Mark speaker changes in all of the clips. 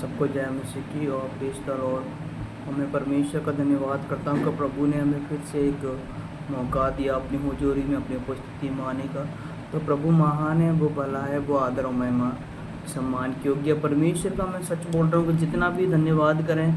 Speaker 1: सबको जय मसीह की और प्रेज़ द लॉर्ड। मैं परमेश्वर का धन्यवाद करता हूँ कि प्रभु ने हमें फिर से एक मौका दिया अपनी हुजूरी में अपनी उपस्थिति में आने का। तो प्रभु महान है, वो भला है, वो आदर और महिमा सम्मान के योग्य। परमेश्वर का मैं सच बोल रहा हूँ कि जितना भी धन्यवाद करें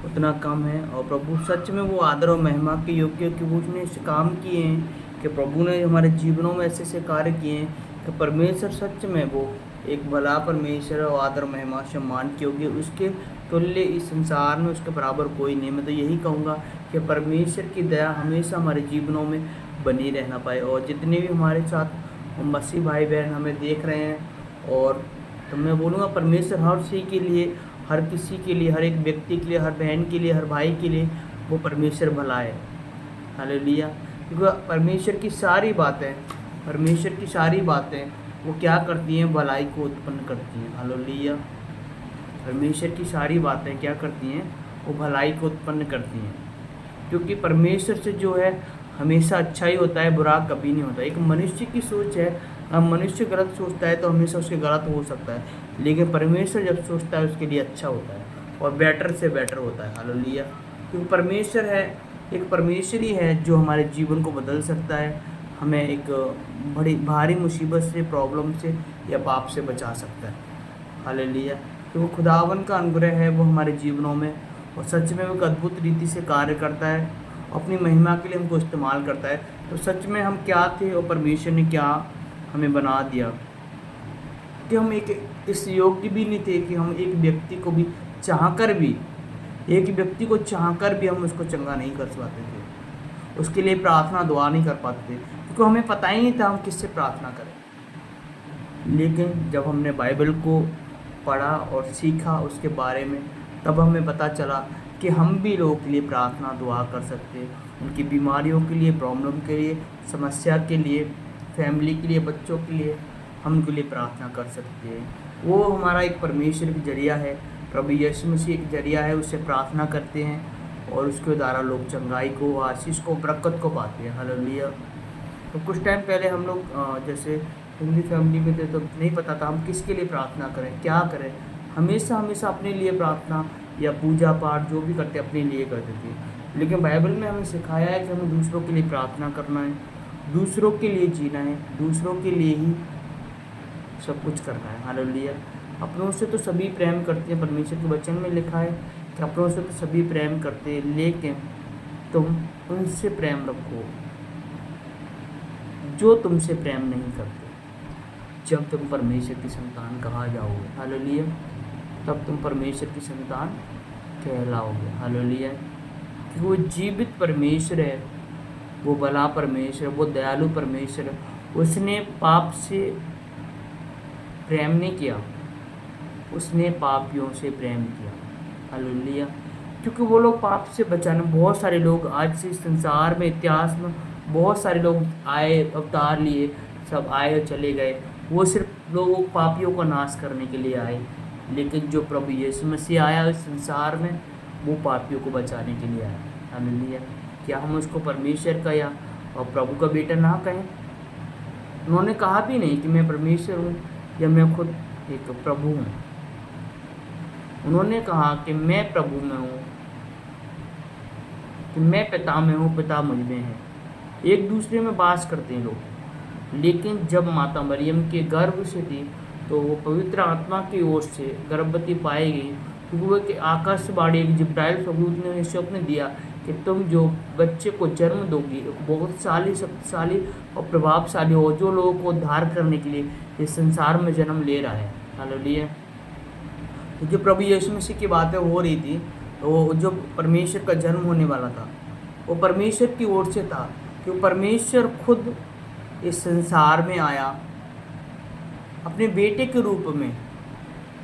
Speaker 1: उतना कम है। और प्रभु सच में वो आदर और महिमा के योग्य कि वो उसने ऐसे काम किए हैं कि प्रभु ने हमारे जीवनों में ऐसे ऐसे कार्य किए हैं कि परमेश्वर सच में वो एक भला परमेश्वर और आदर महिमा सम्मान के योग्य। उसके तुल्य इस संसार में उसके बराबर कोई नहीं। मैं तो यही कहूँगा कि परमेश्वर की दया हमेशा हमारे जीवनों में बनी रहना पाए। और जितने भी हमारे साथ मसीह भाई बहन हमें देख रहे हैं, और तो मैं बोलूँगा परमेश्वर हर चीज़ के लिए, हर किसी के लिए, हर एक व्यक्ति के लिए, हर बहन के लिए, हर भाई के लिए वो परमेश्वर भला है। हालेलुया। क्योंकि परमेश्वर की सारी बातें वो क्या करती हैं? भलाई को उत्पन्न करती हैं। हालेलुया। परमेश्वर की सारी बातें क्या करती हैं? वो भलाई को उत्पन्न करती हैं, क्योंकि परमेश्वर से जो है हमेशा अच्छा ही होता है, बुरा कभी नहीं होता। एक मनुष्य की सोच है, मनुष्य गलत सोचता है तो हमेशा उसके गलत हो सकता है, लेकिन परमेश्वर जब सोचता है उसके लिए अच्छा होता है और बेटर से बेटर होता है। हालेलुया। क्योंकि परमेश्वर है, एक परमेश्वर ही है जो हमारे जीवन को बदल सकता है, हमें एक बड़ी भारी मुसीबत से, प्रॉब्लम से या पाप से बचा सकता है। हालेलुया। तो वो खुदावन का अनुग्रह है वो हमारे जीवनों में, और सच में वो एक अद्भुत रीति से कार्य करता है, अपनी महिमा के लिए हमको इस्तेमाल करता है। तो सच में हम क्या थे और परमेश्वर ने क्या हमें बना दिया कि हम एक इस योग्य भी नहीं थे कि हम एक व्यक्ति को भी चाहकर भी हम उसको चंगा नहीं कर पाते थे, उसके लिए प्रार्थना दुआ नहीं कर पाते थे, क्योंकि हमें पता ही नहीं था हम किससे प्रार्थना करें। लेकिन जब हमने बाइबल को पढ़ा और सीखा उसके बारे में, तब हमें पता चला कि हम भी लोगों के लिए प्रार्थना दुआ कर सकते हैं, उनकी बीमारियों के लिए, प्रॉब्लम के लिए, समस्या के लिए, फैमिली के लिए, बच्चों के लिए हम उनके लिए प्रार्थना कर सकते हैं। वो हमारा एक परमेश्वर की जरिया है, प्रभु यीशु मसीह एक जरिया है, उससे प्रार्थना करते हैं और उसके द्वारा लोग चंगाई को, आशीष को, बरकत को पाते हैं। हालेलुया। तो कुछ टाइम पहले हम लोग जैसे हिंदी फैमिली में थे तो नहीं पता था हम किसके लिए प्रार्थना करें, क्या करें। हमेशा अपने लिए प्रार्थना या पूजा पाठ जो भी करते अपने लिए करते थे। लेकिन बाइबल में हमें सिखाया है कि हमें दूसरों के लिए प्रार्थना करना है, दूसरों के लिए जीना है, दूसरों के लिए ही सब कुछ करना है। हालेलुया। अपनों से तो सभी प्रेम करते हैं, परमेश्वर के वचन में लिखा है कि अपनों से तो सभी प्रेम करते हैं, लेकिन तुम उनसे प्रेम रखो जो तुमसे प्रेम नहीं करते। जब तुम परमेश्वर की संतान कहा जाओगे, हालेलुया, तब तुम परमेश्वर की संतान कहलाओगे। हालेलुया। क्योंकि वो जीवित परमेश्वर है, वो भला परमेश्वर, वो दयालु परमेश्वर है। उसने पाप से प्रेम नहीं किया, उसने पापियों से प्रेम किया। हालेलुया। क्योंकि वो लोग पाप से बचाने, बहुत सारे लोग आज से संसार में, इतिहास में बहुत सारे लोग आए, अवतार लिए, सब आए और चले गए। वो सिर्फ लोगों पापियों का नाश करने के लिए आए, लेकिन जो प्रभु यीशु मसीह आया इस संसार में, वो पापियों को बचाने के लिए आया। हालेलुया। क्या हम उसको परमेश्वर का या और प्रभु का बेटा ना कहें? उन्होंने कहा भी नहीं कि मैं परमेश्वर हूँ या मैं खुद एक प्रभु हूँ। उन्होंने कहा कि मैं प्रभु में हूँ, कि मैं पिता में हूँ, पिता मुझ में है। एक दूसरे में वास करते हैं लोग। लेकिन जब माता मरियम के गर्भ से थी तो वो पवित्र आत्मा की ओर से गर्भवती पाई गई, क्योंकि वो एक आकाशवाणी, एक जिब्राइल स्वरूप ने स्वप्न दिया कि तुम जो बच्चे को जन्म दोगी बहुत शक्तिशाली और प्रभावशाली हो, जो लोगों को उद्धार करने के लिए इस संसार में जन्म ले रहा है। हालेलुया। तो जो प्रभु यीशु मसीह की बातें हो रही थी, तो जो परमेश्वर का जन्म होने वाला था वो परमेश्वर की ओर से था, कि परमेश्वर खुद इस संसार में आया अपने बेटे के रूप में।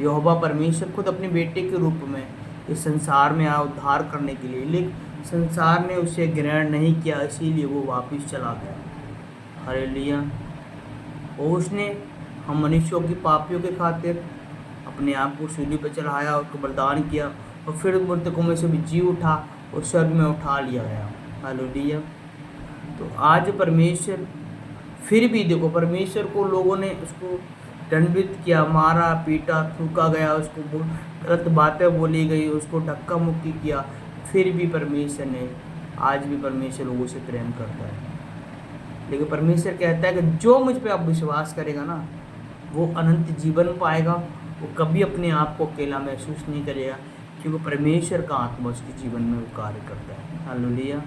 Speaker 1: यहोवा परमेश्वर खुद अपने बेटे के रूप में इस संसार में आया उद्धार करने के लिए, लेकिन संसार ने उसे ग्रहण नहीं किया, इसीलिए वो वापस चला गया। हालेलुया। और उसने हम मनुष्यों की पापियों के खातिर अपने आप को सूली पर चढ़ाया, उसको बलिदान किया, और फिर मृतकों में से भी जी उठा और स्वर्ग में उठा लिया गया। हालेलुया। तो आज परमेश्वर फिर भी देखो, परमेश्वर को लोगों ने उसको दंडित किया, मारा पीटा, थूका गया, उसको गलत बातें बोली गई, उसको धक्का मुक्की किया, फिर भी परमेश्वर ने, आज भी परमेश्वर लोगों से प्रेम करता है। लेकिन परमेश्वर कहता है कि जो मुझ पे आप विश्वास करेगा ना, वो अनंत जीवन पाएगा, वो कभी अपने आप को अकेला महसूस नहीं करेगा, क्योंकि परमेश्वर का आत्मा उसके जीवन में वो कार्य करता है। हालेलुया।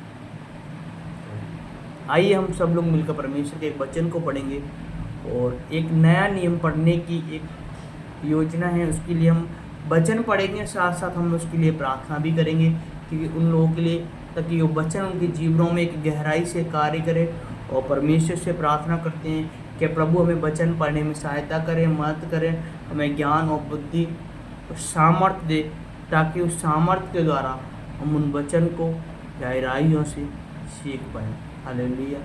Speaker 1: आइए हम सब लोग मिलकर परमेश्वर के एक वचन को पढ़ेंगे, और एक नया नियम पढ़ने की एक योजना है। उसके लिए हम वचन पढ़ेंगे, साथ साथ हम उसके लिए प्रार्थना भी करेंगे, क्योंकि उन लोगों के लिए, ताकि वो वचन उनके जीवनों में एक गहराई से कार्य करे। और परमेश्वर से प्रार्थना करते हैं कि प्रभु हमें वचन पढ़ने में सहायता करें, मदद करें, हमें ज्ञान और बुद्धि और सामर्थ्य दे, ताकि उस सामर्थ्य के द्वारा हम उन वचन को गहराइयों से सीख पाएँ। हालेलुया।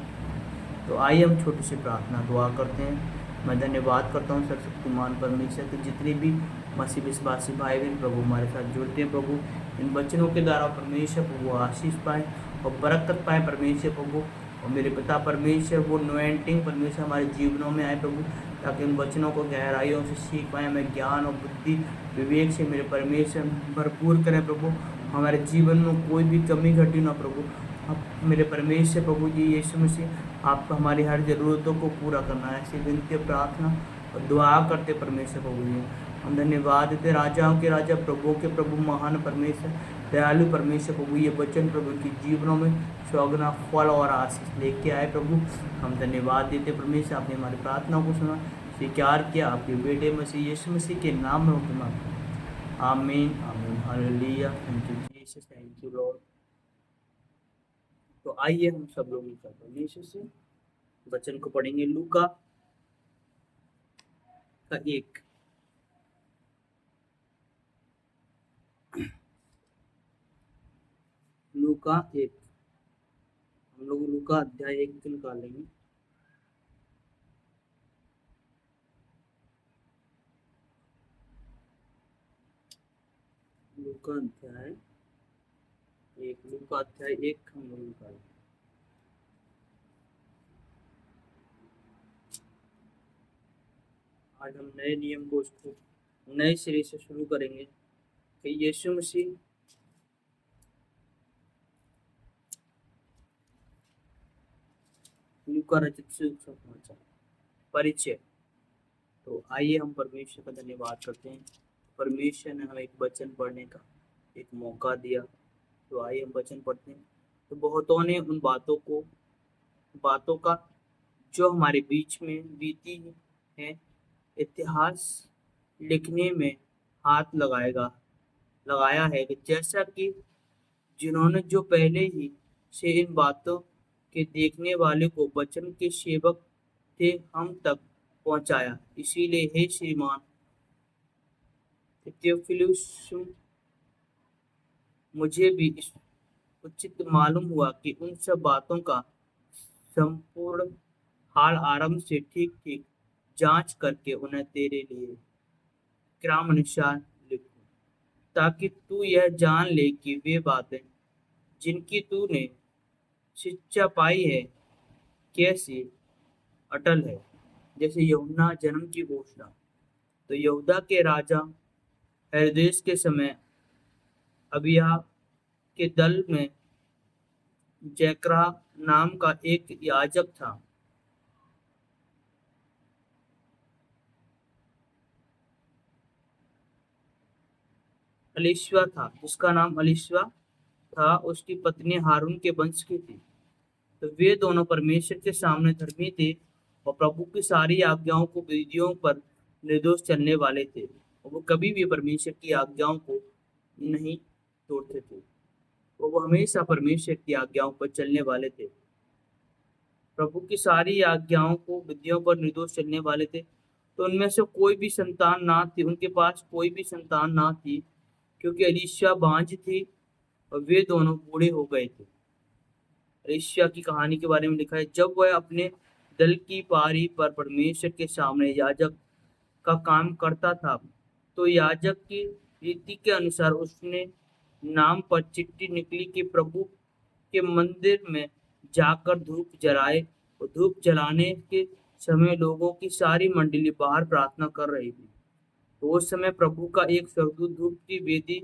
Speaker 1: तो आइए हम छोटी सी प्रार्थना दुआ करते हैं। मैं धन्यवाद करता हूँ सर्वशक्तिमान परमेश्वर के, जितने भी मसीह विश्वासी भाई बहन प्रभु हमारे साथ जुड़ते हैं, प्रभु इन वचनों के द्वारा परमेश्वर प्रभु आशीष पाए और बरकत पाए परमेश्वर प्रभु। और मेरे पिता परमेश्वर वो नोएंटिंग परमेश्वर हमारे जीवनों में आए प्रभु, ताकि उन वचनों को गहराइयों से सीख पाए, हमें ज्ञान और बुद्धि विवेक से मेरे परमेश्वर भरपूर करें प्रभु। हमारे जीवन में कोई भी कमी घटी ना प्रभु। अब मेरे परमेश्वर प्रभु जी यीशु मसीह, आपको हमारी हर ज़रूरतों को पूरा करना है, ऐसी विनती प्रार्थना और दुआ करते परमेश्वर प्रभु जी। हम धन्यवाद देते राजाओं के राजा, प्रभुओं के प्रभु, महान परमेश्वर, दयालु परमेश्वर प्रभु। ये वचन प्रभु के जीवनों में चौगुना फल और आशीष लेके आए प्रभु। हम धन्यवाद देते परमेश्वर, आपने हमारी प्रार्थना को सुना, स्वीकार किया, आपके बेटे मसीह यीशु मसीह के नाम में हुक्म। आमीन आमीन। Hallelujah. Thank you Jesus, thank you Lord. तो आइए हम सब लोग मिलकर परमेश्वर से वचन को पढ़ेंगे। लूका का एक, लूका एक, हम लोग लूका अध्याय 1 से निकालेंगे। लूका अध्याय 1, लूका अध्याय 1 हम लोग निकालेंगे। आज हम नए नियम को उसको नए सिरे से शुरू करेंगे कि यीशु मसीह लूका रचित सुसमाचार परिचय। तो आइए हम परमेश्वर का धन्यवाद करते हैं, परमेश्वर ने हमें एक वचन पढ़ने का एक मौका दिया। तो आइए हम वचन पढ़ते हैं। तो बहुतों ने उन बातों का जो हमारे बीच में बीती है इतिहास लिखने में हाथ लगाया है, कि जैसा कि जिन्होंने जो पहले ही से इन बातों के देखने वाले को वचन के सेवक थे हम तक पहुंचाया। इसीलिए हे श्रीमान थियोफिलुस, मुझे भी उचित मालूम हुआ कि उन सब बातों का संपूर्ण हाल आरंभ से ठीक ठीक जांच करके उन्हें तेरे लिए क्रमानुसार लिखूं, ताकि तू यह जान ले कि वे बातें जिनकी तूने शिक्षा पाई है कैसी अटल है। जैसे यूहन्ना जन्म की घोषणा। तो यहूदा के राजा हेरोदेस के समय अबिय्याह के दल में जकरा नाम का एक याजक था। अलीशा था, जिसका नाम अलीशा था, उसकी पत्नी हारून के वंश की थी। तो वे दोनों परमेश्वर के सामने धर्मी थे और प्रभु की सारी आज्ञाओं को विधियों पर निर्दोष चलने वाले थे, और वो कभी भी परमेश्वर की आज्ञाओं को नहीं तोड़ते थे। वो हमेशा परमेश्वर की आज्ञाओं पर चलने वाले थे, प्रभु की सारी आज्ञाओं को विधियों पर निर्दोष चलने वाले थे। तो उनमें से कोई भी संतान ना थी, उनके पास कोई भी संतान ना थी, क्योंकि अलीशा बांझ थी और वे दोनों बूढ़े हो गए थे। अलीशा की कहानी के बारे में लिखा है, जब वह अपने दल की पारी पर परमेश्वर के सामने याजक का काम करता था, तो याजक की रीति के अनुसार उसने नाम पर चिट्ठी निकली कि प्रभु के मंदिर में जाकर धूप जलाए, और धूप जलाने के समय लोगों की सारी मंडली बाहर प्रार्थना कर रही थी। तो उस समय प्रभु का एक स्वर्गदूत धूप की वेदी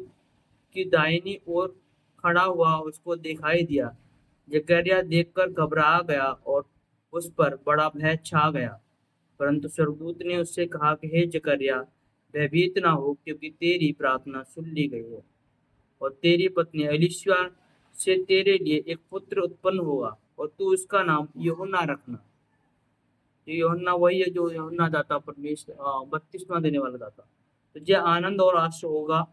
Speaker 1: की दाहिनी ओर खड़ा हुआ उसको दिखाई दिया। जकरिया देखकर घबरा गया और उस पर बड़ा भय छा गया। परंतु स्वर्गदूत ने उससे कहा कि हे जकरिया, भयभीत ना हो, क्योंकि तेरी प्रार्थना सुन ली गई है और तेरी पत्नी एलिशा से तेरे लिए एक पुत्र उत्पन्न होगा और तू उसका नाम यूहन्ना रखना। ये यूहन्ना वही है जो यूहन्ना दाता परमेश्वर बपतिस्मा देने वाला दाता। तुझे आनंद और आश्चर्य होगा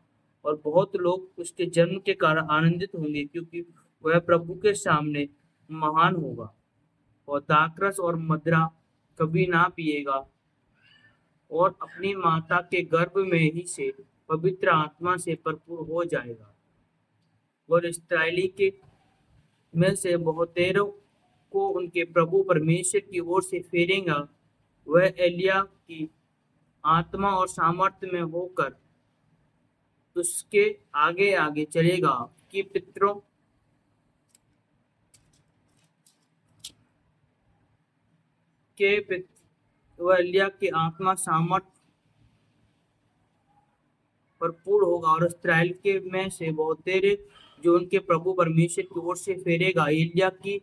Speaker 1: और बहुत लोग उसके जन्म के कारण आनंदित होंगे, क्योंकि वह प्रभु के सामने महान होगा और दाखरस और मदिरा कभी ना पिएगा और अपनी माता के गर्भ में ही से पवित्र आत्मा से भरपूर हो जाएगा और इस्राएली के में से बहुतेरों को उनके प्रभु परमेश्वर की ओर से फेरेगा। वह एलिया की आत्मा और सामर्थ्य में होकर उसके आगे आगे चलेगा कि पितरों के वह एलिया की आत्मा सामर्थ भरपूर होगा और इस्राएल के में से बहुतेरे जो उनके प्रभु परमेश्वर की ओर से फेरेगा। एलिया की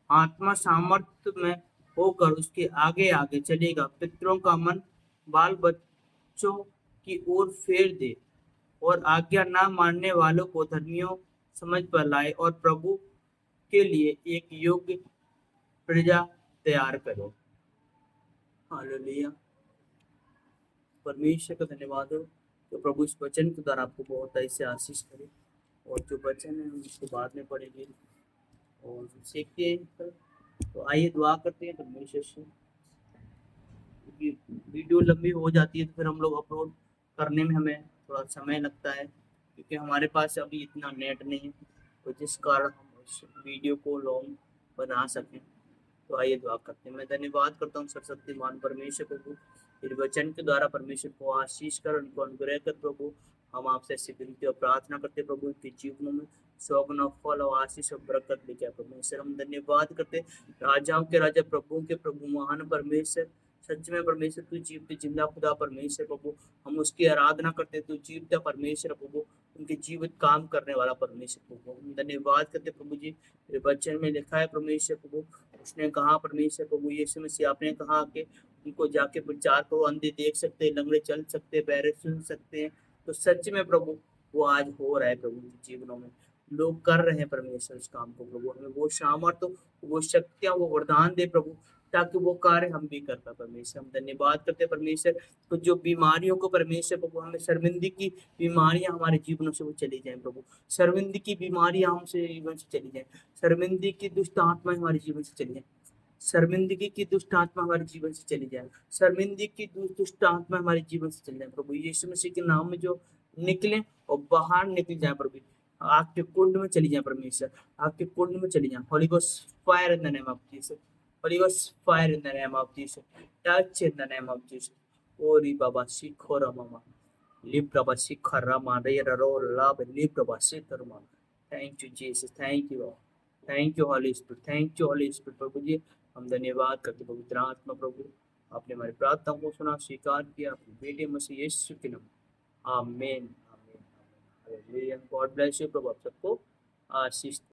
Speaker 1: आत्मा सामर्थ्य में होकर उसके आगे आगे चलेगा। पितरों का मन बाल बच्चों की ओर फेर दे और आज्ञा ना मानने वालों को धर्मियों समझ पर लाए और प्रभु के लिए एक योग्य प्रजा तैयार करो। हालेलुया। परमेश्वर का धन्यवाद हो तो प्रभु इस वचन के द्वारा आपको बहुत ऐसे आशीष करे और जो वचन है हम उसको बाद में पढ़ेंगे और सीखते हैं। तो आइए दुआ करते हैं परमेश्वर से, क्योंकि वीडियो लंबी हो जाती है तो फिर हम लोग अपलोड करने में हमें थोड़ा समय लगता है, क्योंकि हमारे पास अभी इतना नेट नहीं है, तो जिस कारण हम उस वीडियो को लॉन्ग बना सकें। तो आइए दुआ करते हैं। मैं धन्यवाद करता हूँ सर्वशक्तिमान परमेश्वर प्रभु, फिर वचन के द्वारा परमेश्वर को आशीष कर, उनको अनुग्रह कर प्रभु। हम आपसे ऐसी विनती और प्रार्थना करते प्रभु, इनके जीवनों में सौगुना फल और आशीष और बरकत लेके परमेश्वर हम धन्यवाद करते। राजाओं के राजा, प्रभुओं के प्रभु, महान परमेश्वर, सच में परमेश्वर तू जीवते जिंदा खुदा परमेश्वर प्रभु, हम उसकी आराधना करते। तू जीवता परमेश्वर प्रभु, उनके जीवित काम करने वाला परमेश्वर प्रभु, हम धन्यवाद करते प्रभु जी। मेरे वचन में लिखा है परमेश्वर प्रभु, उसने कहा परमेश्वर प्रभु यीशु मसीह आपने कहा कि उनको जाके प्रचार करो, अंधे देख सकते हैं, लंगड़े चल सकते हैं, बहरे सुन सकते हैं। तो सच में प्रभु वो आज हो रहा है प्रभु के जीवनों में, लोग कर रहे हैं परमेश्वर इस काम को प्रभु। हमें वो सामर्थ्य, वो शक्तियां, वो वरदान दे प्रभु, ताकि वो कार्य हम भी कर पाए परमेश्वर। हम धन्यवाद करते हैं परमेश्वर, तो जो बीमारियों को परमेश्वर प्रभु, हमें शर्मिंदगी की बीमारियां हमारे जीवनों से वो चली जाएं प्रभु, शर्मिंदगी की बीमारियां हमसे जीवन से चली जाएं, शर्मिंदगी की दुष्ट आत्मा हमारे जीवन से चली जाए, शर्मिंदगी की दुष्ट आत्मा हमारे जीवन से चली जाए, शर्मिंदगी की दुष्ट आत्मा हमारे जीवन से चली जाए प्रभु यीशु मसीह के नाम में जो निकले और बाहर निकल जाए प्रभु, आग के कुंड में चली जाए परमेश्वर, आग के कुंड में चली जाए। Holi ghost fire in the name of Jesus, Holi ghost fire in the name of Jesus, touch in the name of Jesus. ओरी बाबा सीखो रमा लिब्रा बा सीखा रमा रे रो लाभ लिब्रा बा सीखरमा। Thank you Jesus, thank you, thank you holy spirit, thank you holy spirit प्रभु जी। हम धन्यवाद करते पवित्र आत्मा प्रभु, आपने हमारी प्रार्थनाओं को सुना, स्वीकार किया, अपने बेटे मसीह यीशु के नाम, आमीन आमीन आमीन। गॉड ब्लेस यू प्रभु, आप सबको आशीष